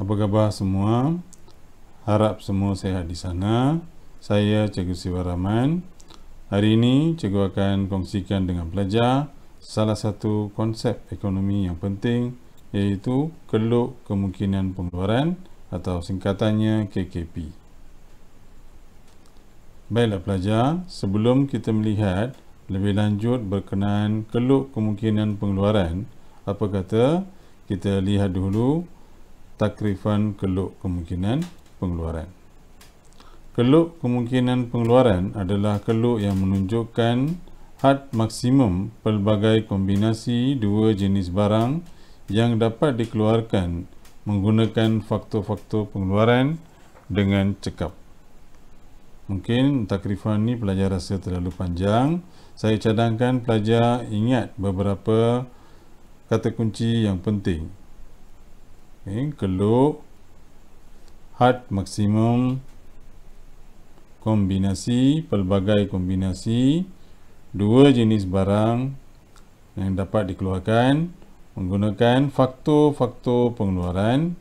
Apa khabar semua? Harap semua sihat di sana. Saya Cikgu Siva Rahman. Hari ini Cikgu akan kongsikan dengan pelajar salah satu konsep ekonomi yang penting, iaitu keluk kemungkinan pengeluaran atau singkatannya KKP. Baiklah pelajar, sebelum kita melihat lebih lanjut berkenaan keluk kemungkinan pengeluaran, apa kata kita lihat dulu takrifan keluk kemungkinan pengeluaran. Keluk kemungkinan pengeluaran adalah keluk yang menunjukkan had maksimum pelbagai kombinasi dua jenis barang yang dapat dikeluarkan menggunakan faktor-faktor pengeluaran dengan cekap. Mungkin takrifan ni pelajar rasa terlalu panjang. Saya cadangkan pelajar ingat beberapa kata kunci yang penting. Keluk, had maksimum, kombinasi, pelbagai kombinasi, dua jenis barang yang dapat dikeluarkan menggunakan faktor-faktor pengeluaran,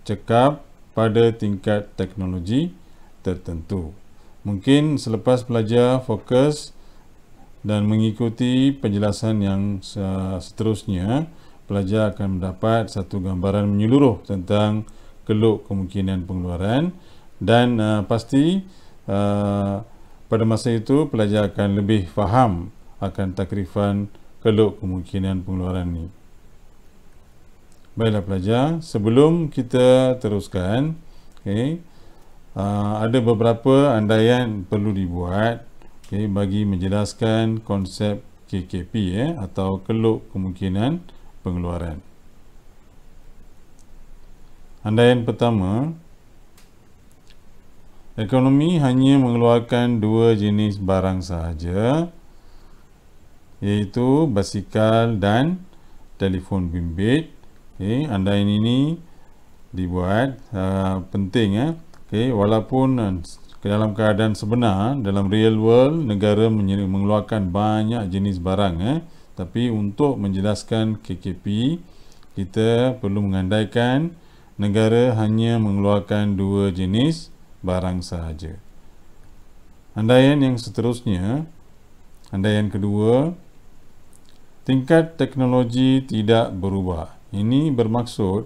cekap pada tingkat teknologi tertentu. Mungkin selepas pelajar fokus dan mengikuti penjelasan yang seterusnya, pelajar akan mendapat satu gambaran menyeluruh tentang keluk kemungkinan pengeluaran dan pasti pada masa itu pelajar akan lebih faham akan takrifan keluk kemungkinan pengeluaran ini. Baiklah pelajar, sebelum kita teruskan, ada beberapa andaian perlu dibuat bagi menjelaskan konsep KKP atau keluk kemungkinan pengeluaran. Andaian pertama, ekonomi hanya mengeluarkan dua jenis barang sahaja, iaitu basikal dan telefon bimbit. Andaian ini dibuat penting walaupun dalam keadaan sebenar, dalam real world, negara mengeluarkan banyak jenis barang, tapi untuk menjelaskan KKP, kita perlu mengandaikan negara hanya mengeluarkan dua jenis barang sahaja. Andaian yang seterusnya, andaian kedua, tingkat teknologi tidak berubah. Ini bermaksud,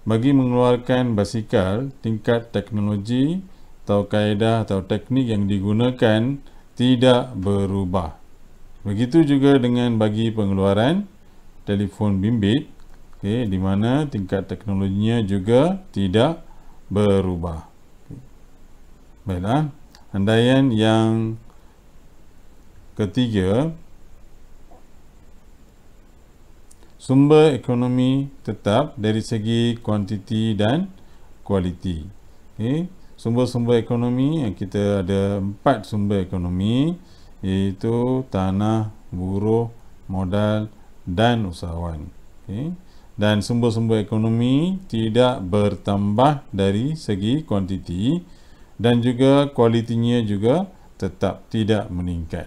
bagi mengeluarkan basikal, tingkat teknologi atau kaedah atau teknik yang digunakan tidak berubah. Begitu juga dengan bagi pengeluaran telefon bimbit, di mana tingkat teknologinya juga tidak berubah. Baiklah, andaian yang ketiga, sumber ekonomi tetap dari segi kuantiti dan kualiti. Sumber-sumber ekonomi, kita ada 4 sumber ekonomi, iaitu tanah, buruh, modal dan usahawan. Dan sumber-sumber ekonomi tidak bertambah dari segi kuantiti dan juga kualitinya juga tetap tidak meningkat.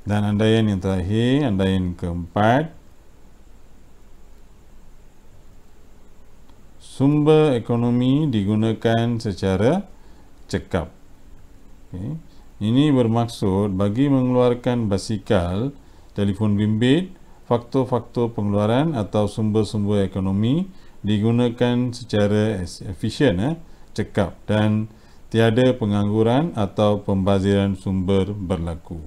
Dan andaian yang terakhir, andaian keempat, sumber ekonomi digunakan secara cekap. Ini bermaksud bagi mengeluarkan basikal, telefon bimbit, faktor-faktor pengeluaran atau sumber-sumber ekonomi digunakan secara efisien, cekap, dan tiada pengangguran atau pembaziran sumber berlaku.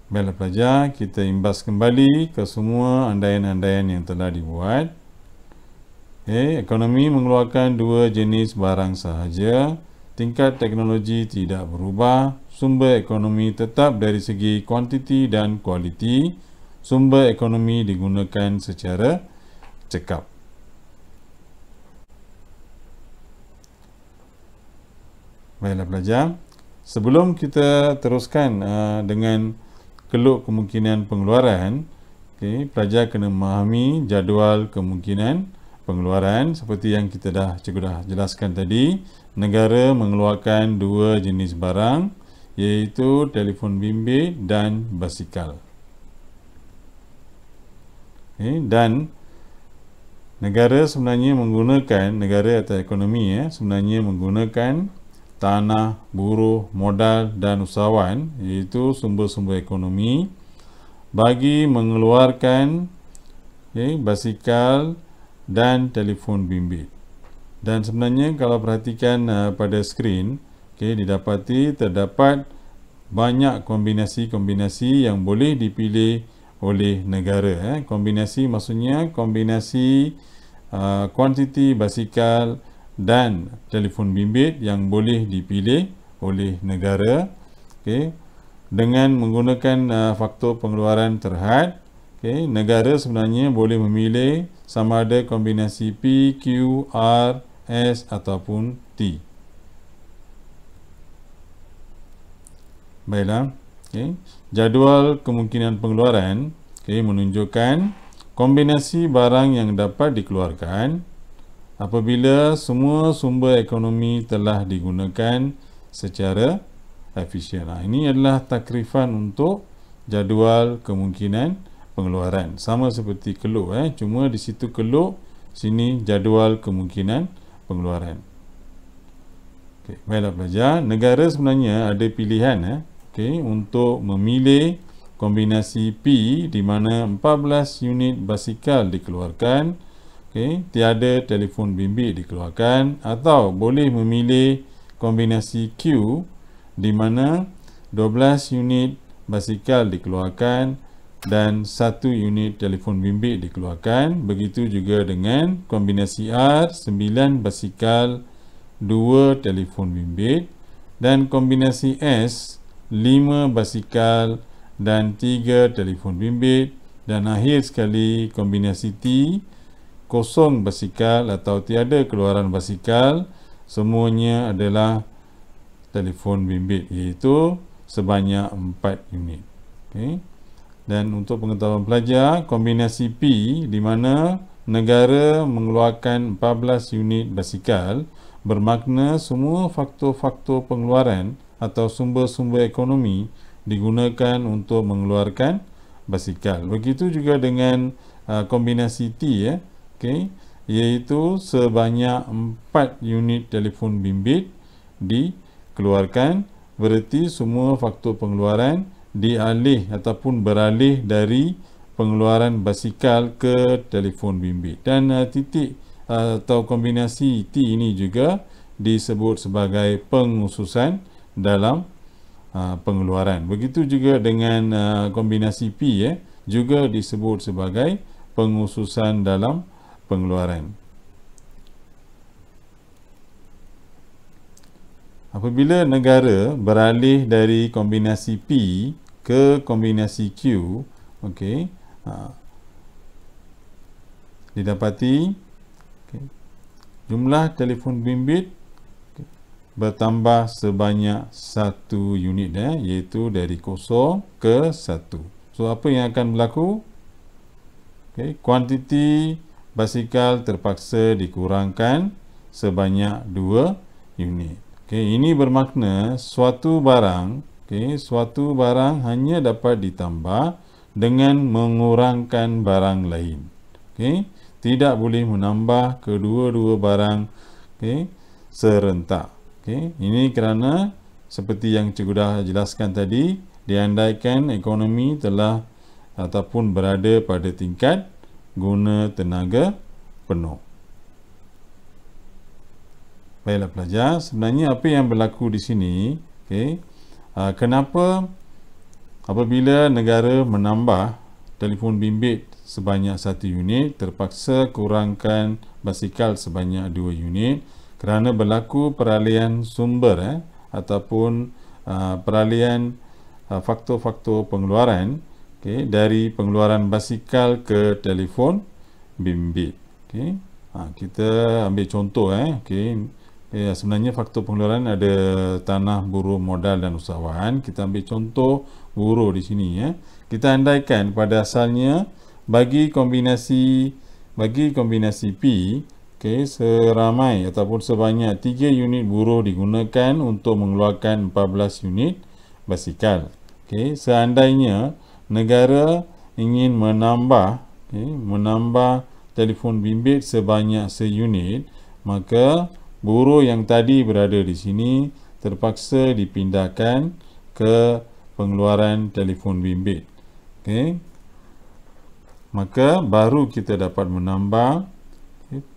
Baiklah pelajar, kita imbas kembali ke semua andaian-andaian yang telah dibuat. Ekonomi mengeluarkan dua jenis barang sahaja, tingkat teknologi tidak berubah, sumber ekonomi tetap dari segi kuantiti dan kualiti, sumber ekonomi digunakan secara cekap. Baiklah pelajar, sebelum kita teruskan dengan keluk kemungkinan pengeluaran, pelajar kena memahami jadual kemungkinan pengeluaran seperti yang cikgu dah jelaskan tadi. Negara mengeluarkan dua jenis barang, iaitu telefon bimbit dan basikal. Dan negara sebenarnya menggunakan, negara atau ekonomi sebenarnya menggunakan tanah, buruh, modal dan usahawan, iaitu sumber-sumber ekonomi, bagi mengeluarkan basikal dan telefon bimbit. Dan sebenarnya kalau perhatikan pada skrin, didapati terdapat banyak kombinasi-kombinasi yang boleh dipilih oleh negara. Kombinasi maksudnya kombinasi kuantiti basikal dan telefon bimbit yang boleh dipilih oleh negara, dengan menggunakan faktor pengeluaran terhad. Negara sebenarnya boleh memilih sama ada kombinasi P, Q, R, S ataupun T. Baiklah, jadual kemungkinan pengeluaran menunjukkan kombinasi barang yang dapat dikeluarkan apabila semua sumber ekonomi telah digunakan secara efisien. Ini adalah takrifan untuk jadual kemungkinan pengeluaran. Sama seperti keluk, cuma di situ keluk, sini jadual kemungkinan pengeluaran. Baiklah pelajar, negara sebenarnya ada pilihan untuk memilih kombinasi P di mana 14 unit basikal dikeluarkan, tiada telefon bimbit dikeluarkan, atau boleh memilih kombinasi Q di mana 12 unit basikal dikeluarkan dan 1 unit telefon bimbit dikeluarkan. Begitu juga dengan kombinasi R, 9 basikal, 2 telefon bimbit, dan kombinasi S, 5 basikal dan 3 telefon bimbit, dan akhir sekali kombinasi T, 0 basikal atau tiada keluaran basikal, semuanya adalah telefon bimbit, iaitu sebanyak 4 unit. Dan untuk pengetahuan pelajar, kombinasi P di mana negara mengeluarkan 14 unit basikal bermakna semua faktor-faktor pengeluaran atau sumber-sumber ekonomi digunakan untuk mengeluarkan basikal. Begitu juga dengan kombinasi T, iaitu sebanyak 4 unit telefon bimbit dikeluarkan, berarti semua faktor pengeluaran dialih ataupun beralih dari pengeluaran basikal ke telefon bimbit. Dan titik atau kombinasi T ini juga disebut sebagai pengususan dalam pengeluaran. Begitu juga dengan kombinasi P, juga disebut sebagai pengususan dalam pengeluaran. Apabila negara beralih dari kombinasi P ke kombinasi Q, didapati jumlah telefon bimbit bertambah sebanyak 1 unit, iaitu dari 0 ke 1. So, apa yang akan berlaku? Kuantiti basikal terpaksa dikurangkan sebanyak 2 unit. Ini bermakna suatu barang hanya dapat ditambah dengan mengurangkan barang lain. Tidak boleh menambah kedua-dua barang serentak. Ini kerana seperti yang cikgu dah jelaskan tadi, diandaikan ekonomi telah ataupun berada pada tingkat guna tenaga penuh. Baiklah pelajar, sebenarnya apa yang berlaku di sini, kenapa apabila negara menambah telefon bimbit sebanyak 1 unit, terpaksa kurangkan basikal sebanyak 2 unit, kerana berlaku peralihan sumber ataupun peralihan faktor-faktor pengeluaran dari pengeluaran basikal ke telefon bimbit. Kita ambil contoh. Sebenarnya faktor pengeluaran ada tanah, buruh, modal dan usahawan. Kita ambil contoh buruh di sini. Kita andaikan pada asalnya bagi kombinasi P, seramai ataupun sebanyak 3 unit buruh digunakan untuk mengeluarkan 14 unit basikal. Okey, seandainya negara ingin menambah telefon bimbit sebanyak seunit, maka buruh yang tadi berada di sini terpaksa dipindahkan ke pengeluaran telefon bimbit. Okey, maka baru kita dapat menambah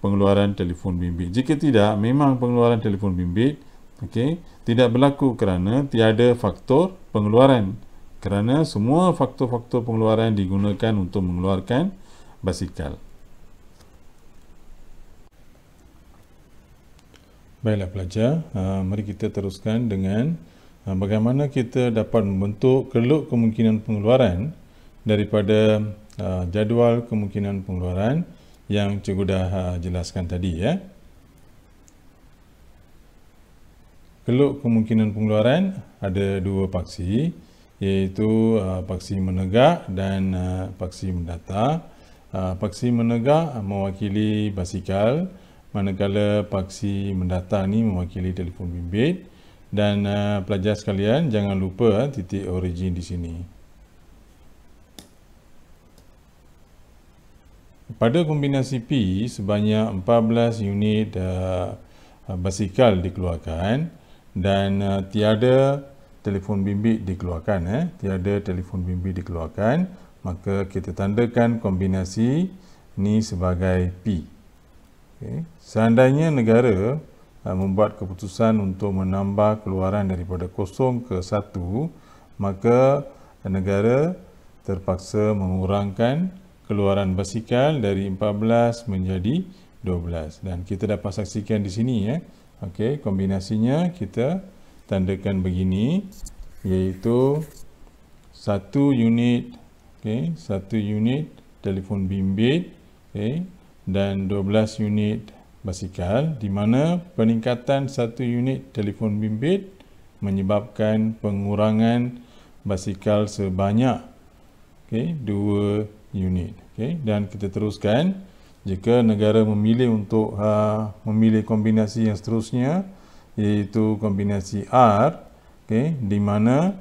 pengeluaran telefon bimbit. Jika tidak, memang pengeluaran telefon bimbit tidak berlaku kerana tiada faktor pengeluaran. Kerana semua faktor-faktor pengeluaran digunakan untuk mengeluarkan basikal. Baiklah pelajar, mari kita teruskan dengan bagaimana kita dapat membentuk keluk kemungkinan pengeluaran daripada jadual kemungkinan pengeluaran yang cikgu dah jelaskan tadi ya. Keluk kemungkinan pengeluaran ada dua paksi, iaitu paksi menegak dan paksi mendatar. Paksi menegak mewakili basikal, manakala paksi mendatar ni mewakili telefon bimbit. Dan pelajar sekalian, jangan lupa titik origin di sini. Pada kombinasi P, sebanyak 14 unit basikal dikeluarkan dan tiada telefon bimbit dikeluarkan. Tiada telefon bimbit dikeluarkan, maka kita tandakan kombinasi ni sebagai P. Seandainya negara membuat keputusan untuk menambah keluaran daripada 0 ke 1, maka negara terpaksa mengurangkan keluaran basikal dari 14 menjadi 12. Dan kita dapat saksikan di sini ya. Okey, kombinasinya kita tandakan begini, iaitu 1 unit telefon bimbit dan 12 unit basikal, di mana peningkatan 1 unit telefon bimbit menyebabkan pengurangan basikal sebanyak 2 unit. Dan kita teruskan, jika negara memilih untuk memilih kombinasi yang seterusnya, iaitu kombinasi R, di mana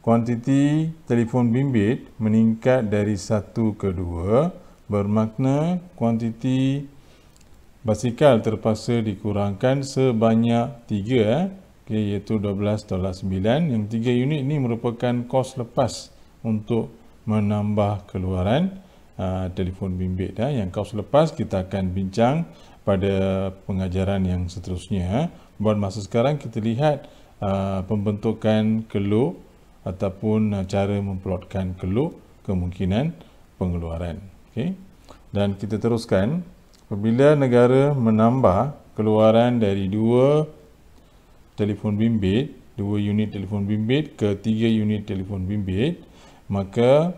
kuantiti telefon bimbit meningkat dari 1 ke 2, bermakna kuantiti basikal terpaksa dikurangkan sebanyak 3, iaitu 12/9. Yang 3 unit ini merupakan kos lepas untuk menambah keluaran telefon bimbit. Yang kos lepas kita akan bincang pada pengajaran yang seterusnya. Buat masa sekarang kita lihat pembentukan keluk ataupun cara memplotkan keluk kemungkinan pengeluaran. Dan kita teruskan, apabila negara menambah keluaran dari 2 telefon bimbit, 2 unit telefon bimbit ke 3 unit telefon bimbit, maka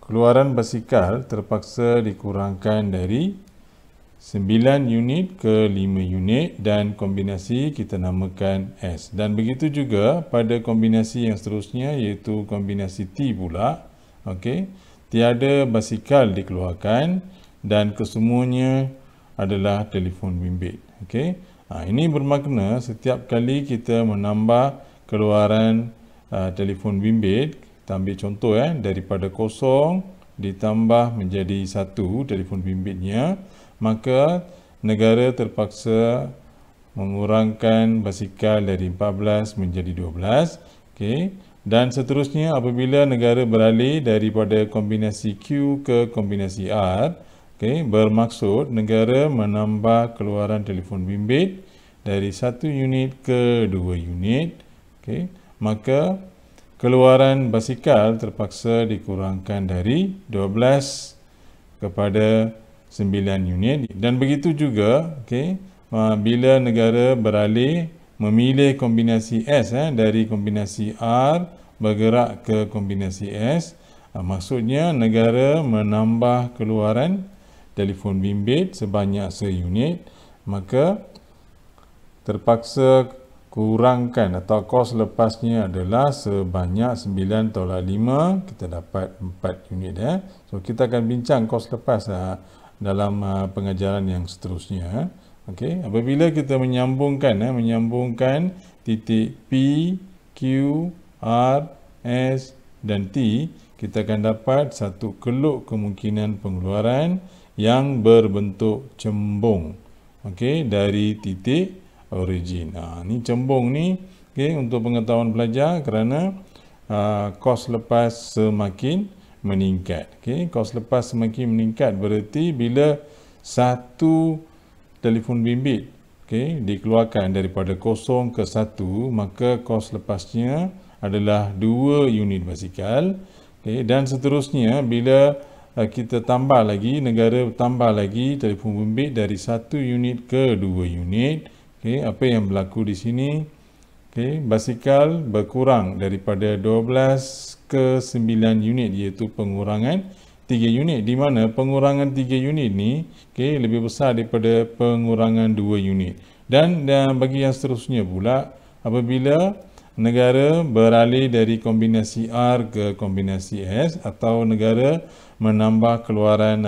keluaran basikal terpaksa dikurangkan dari 9 unit ke 5 unit dan kombinasi kita namakan S. Dan begitu juga pada kombinasi yang seterusnya, iaitu kombinasi T pula. Tiada basikal dikeluarkan dan kesemuanya adalah telefon bimbit. Ini bermakna setiap kali kita menambah keluaran telefon bimbit, kita ambil contoh daripada 0 ditambah menjadi 1 telefon bimbitnya, maka negara terpaksa mengurangkan basikal dari 14 menjadi 12. Dan seterusnya, apabila negara beralih daripada kombinasi Q ke kombinasi R, bermaksud negara menambah keluaran telefon bimbit dari 1 unit ke 2 unit, maka keluaran basikal terpaksa dikurangkan dari 12 kepada 9 unit. Dan begitu juga bila negara beralih memilih kombinasi S dari kombinasi R bergerak ke kombinasi S, maksudnya negara menambah keluaran telefon bimbit sebanyak seunit, maka terpaksa kurangkan atau kos lepasnya adalah sebanyak 9/5, kita dapat 4 unit. So kita akan bincang kos lepas dalam pengajaran yang seterusnya. Apabila kita menyambungkan titik P Q, R, S dan T, kita akan dapat satu keluk kemungkinan pengeluaran yang berbentuk cembung. Okey, dari titik origin. Ni cembung ni, okey, untuk pengetahuan pelajar kerana kos lepas semakin meningkat. Okey, kos lepas semakin meningkat bererti bila satu telefon bimbit dikeluarkan daripada 0 ke 1, maka kos lepasnya adalah 2 unit basikal. Dan seterusnya bila kita tambah lagi, negara tambah lagi telefon bimbit dari 1 unit ke 2 unit. Apa yang berlaku di sini? Basikal berkurang daripada 12 ke 9 unit, iaitu pengurangan 3 unit, di mana pengurangan 3 unit ni lebih besar daripada pengurangan 2 unit. Dan bagi yang seterusnya pula, apabila negara beralih dari kombinasi R ke kombinasi S, atau negara menambah keluaran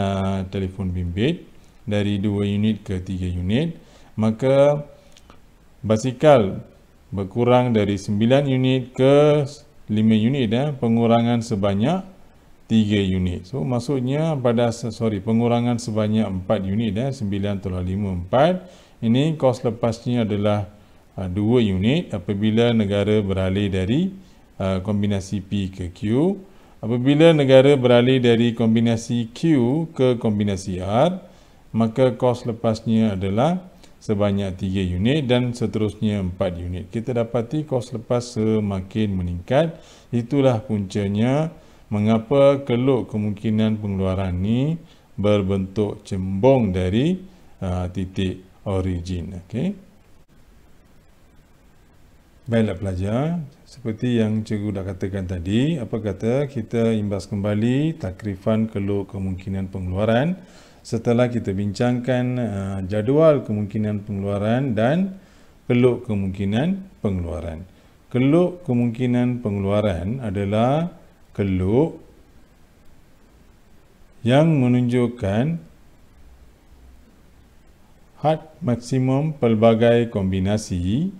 telefon bimbit dari 2 unit ke 3 unit, maka basikal berkurang dari 9 unit ke 5 unit, pengurangan sebanyak 3 unit. So maksudnya pengurangan sebanyak 4 unit, 9 tolak 5, 4. Ini kos lepasnya adalah 2 unit apabila negara beralih dari kombinasi P ke Q. Apabila negara beralih dari kombinasi Q ke kombinasi R, maka kos lepasnya adalah sebanyak 3 unit dan seterusnya 4 unit. Kita dapati kos lepas semakin meningkat. Itulah puncanya mengapa keluk kemungkinan pengeluaran ni berbentuk cembung dari titik origin. Okey. Baiklah pelajar, seperti yang cikgu dah katakan tadi, apa kata kita imbas kembali takrifan keluk kemungkinan pengeluaran setelah kita bincangkan jadual kemungkinan pengeluaran dan keluk kemungkinan pengeluaran. Keluk kemungkinan pengeluaran adalah keluk yang menunjukkan had maksimum pelbagai kombinasi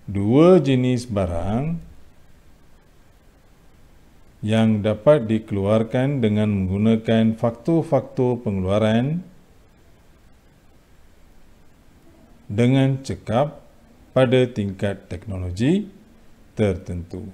dua jenis barang yang dapat dikeluarkan dengan menggunakan faktor-faktor pengeluaran dengan cekap pada tingkat teknologi tertentu.